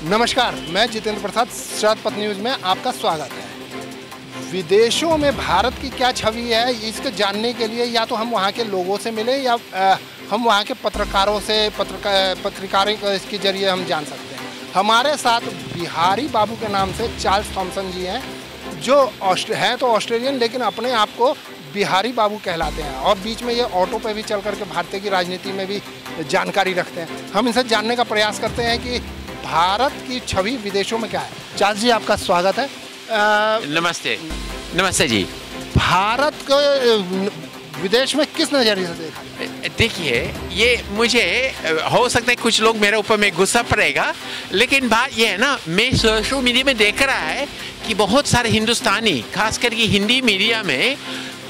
नमस्कार, मैं जितेंद्र प्रसाद, शरद पथ न्यूज़ में आपका स्वागत है। विदेशों में भारत की क्या छवि है, इसको जानने के लिए या तो हम वहाँ के लोगों से मिले या हम वहाँ के पत्रकारों से पत्रकारों के जरिए हम जान सकते हैं। हमारे साथ बिहारी बाबू के नाम से चार्ल्स थॉमसन जी हैं, जो हैं तो ऑस्ट्रेलियन लेकिन अपने आप को बिहारी बाबू कहलाते हैं और बीच में ये ऑटो पे भी चल करके भारतीय की राजनीति में भी जानकारी रखते हैं। हम इनसे जानने का प्रयास करते हैं कि भारत की छवि विदेशों में क्या है। चार्ल्स जी, आपका स्वागत है। नमस्ते। नमस्ते जी। भारत को विदेश में किस नज़रिए से देखा? देखिए, ये मुझे हो सकता है कुछ लोग मेरे ऊपर में गुस्सा पड़ेगा, लेकिन बात ये है ना, मैं सोशल मीडिया में देख रहा है कि बहुत सारे हिंदुस्तानी, खास करके हिंदी मीडिया में,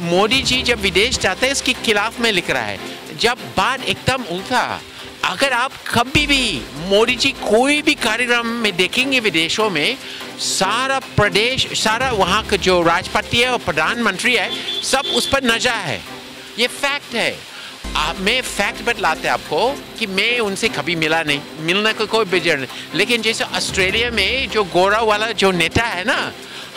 मोदी जी जब विदेश जाते हैं इसके खिलाफ में लिख रहा है, जब बात एकदम उल्टा। अगर आप कभी भी मोदी जी कोई भी कार्यक्रम में देखेंगे विदेशों में, सारा प्रदेश, सारा वहाँ का जो राष्ट्रपति है और प्रधानमंत्री है, सब उस पर नज़र है। ये फैक्ट है। मैं फैक्ट बतलाते आपको कि मैं उनसे कभी मिला नहीं, मिलने को कोई बेजर नहीं, लेकिन जैसे ऑस्ट्रेलिया में जो गोरा वाला जो नेता है ना,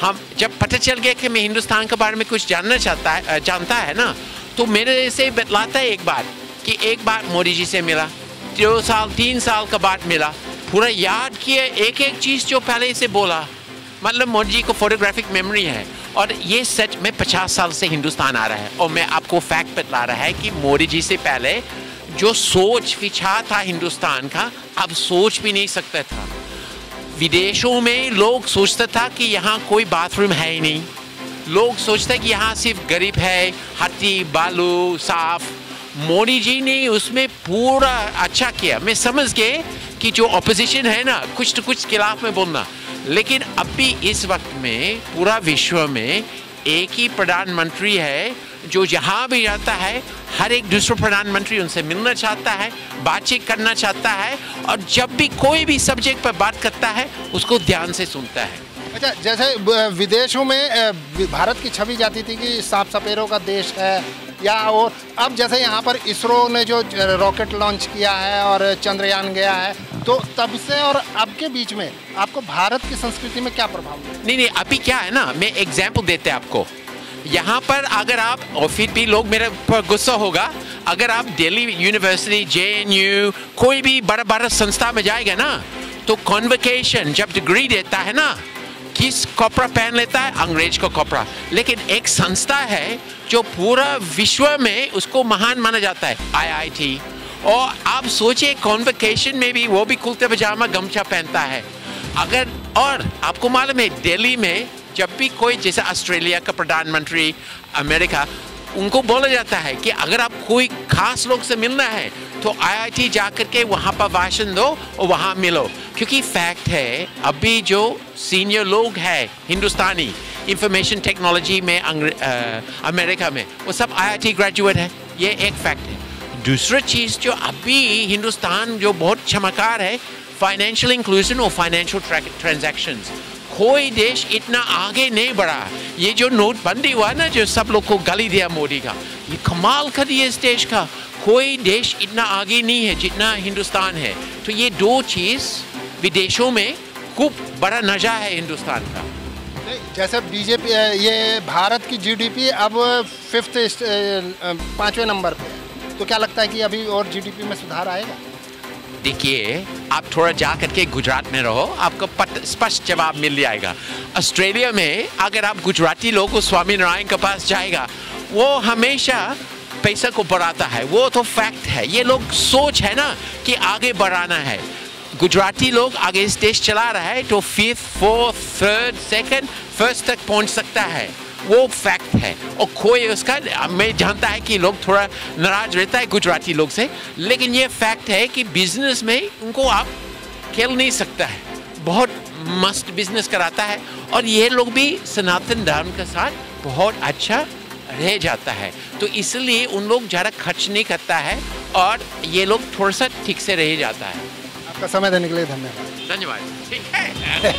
हम जब पता चल गया कि मैं हिंदुस्तान के बारे में कुछ जानता है ना, तो मेरे से बतलाता है एक बार कि एक बार मोदी जी से मिला, 2 साल 3 साल के बाद मिला, पूरा याद किया एक एक चीज़ जो पहले से बोला। मतलब मोदी जी को फोटोग्राफिक मेमोरी है। और ये सच में 50 साल से हिंदुस्तान आ रहा है और मैं आपको फैक्ट बतला रहा है कि मोदी जी से पहले जो सोच विचार था हिंदुस्तान का, अब सोच भी नहीं सकता था। विदेशों में लोग सोचते था कि यहाँ कोई बाथरूम है ही नहीं, लोग सोचते कि यहाँ सिर्फ गरीब है, हड्डी बालू साफ। मोदी जी ने उसमें पूरा अच्छा किया। मैं समझ गए कि जो ऑपोजिशन है ना, कुछ तो कुछ खिलाफ में बोलना, लेकिन अभी इस वक्त में पूरा विश्व में एक ही प्रधानमंत्री है जो जहाँ भी जाता है हर एक दूसरा प्रधानमंत्री उनसे मिलना चाहता है, बातचीत करना चाहता है, और जब भी कोई भी सब्जेक्ट पर बात करता है उसको ध्यान से सुनता है। अच्छा, जैसे विदेशों में भारत की छवि जाती थी कि सांप सपेरों का देश है, या और अब जैसे यहाँ पर इसरो ने जो रॉकेट लॉन्च किया है और चंद्रयान गया है, तो तब से और अब के बीच में आपको भारत की संस्कृति में क्या प्रभाव है? नहीं, अभी क्या है ना, मैं एग्जाम्पल देते हैं आपको। यहाँ पर अगर आप, और फिर भी लोग मेरे पर गुस्सा होगा, अगर आप दिल्ली यूनिवर्सिटी, JNU, कोई भी बड़ा संस्था में जाएगा ना, तो कॉन्वोकेशन जब डिग्री देता है ना, किस कपड़ा पहन लेता है? अंग्रेज का कपड़ा। लेकिन एक संस्था है जो पूरा विश्व में उसको महान माना जाता है, IIT। और आप सोचिए कॉन्वोकेशन में भी वो भी कुर्ते पजामा गमछा पहनता है। अगर, और आपको मालूम है दिल्ली में जब भी कोई, जैसे ऑस्ट्रेलिया का प्रधानमंत्री, अमेरिका, उनको बोला जाता है कि अगर आप कोई खास लोग से मिलना है तो IIT जाकर के वहाँ पर भाषण दो और वहाँ मिलो। क्योंकि फैक्ट है, अभी जो सीनियर लोग हैं हिंदुस्तानी इंफॉर्मेशन टेक्नोलॉजी में अमेरिका में, वो सब IIT ग्रेजुएट है। ये एक फैक्ट है। दूसरा चीज़ जो अभी हिंदुस्तान जो बहुत चमत्कार है, फाइनेंशियल इंक्लूजन और फाइनेंशियल ट्रांजैक्शंस। कोई देश इतना आगे नहीं बढ़ा। ये जो नोटबंदी हुआ ना, जो सब लोग को गाली दिया मोदी का, ये कमाल कर दिया इस देश का। कोई देश इतना आगे नहीं है जितना हिंदुस्तान है। तो ये दो चीज़ विदेशों में खूब बड़ा नज़ा है हिंदुस्तान का। जैसे बीजेपी, ये भारत की GDP अब 5वें नंबर पे है, तो क्या लगता है कि अभी और GDP में सुधार आएगा? देखिए, आप थोड़ा जा करके गुजरात में रहो, आपको स्पष्ट जवाब मिल जाएगा। ऑस्ट्रेलिया में अगर आप गुजराती लोग को स्वामीनारायण के पास जाएगा, वो हमेशा पैसा को बढ़ाता है, वो तो फैक्ट है। ये लोग सोच है ना कि आगे बढ़ाना है। गुजराती लोग आगे इस देश चला रहा है तो 5th, 4th, 3rd, 2nd, 1st तक पहुंच सकता है, वो फैक्ट है। और कोई उसका, मैं जानता है कि लोग थोड़ा नाराज रहता है गुजराती लोग से, लेकिन ये फैक्ट है कि बिजनेस में उनको आप खेल नहीं सकता है। बहुत मस्त बिजनेस कराता है और ये लोग भी सनातन धर्म के साथ बहुत अच्छा रह जाता है, तो इसलिए उन लोग ज़्यादा खर्च नहीं करता है और ये लोग थोड़ा सा ठीक से रह जाता है। आपका समय देने के लिए धन्यवाद। धन्यवाद। ठीक है।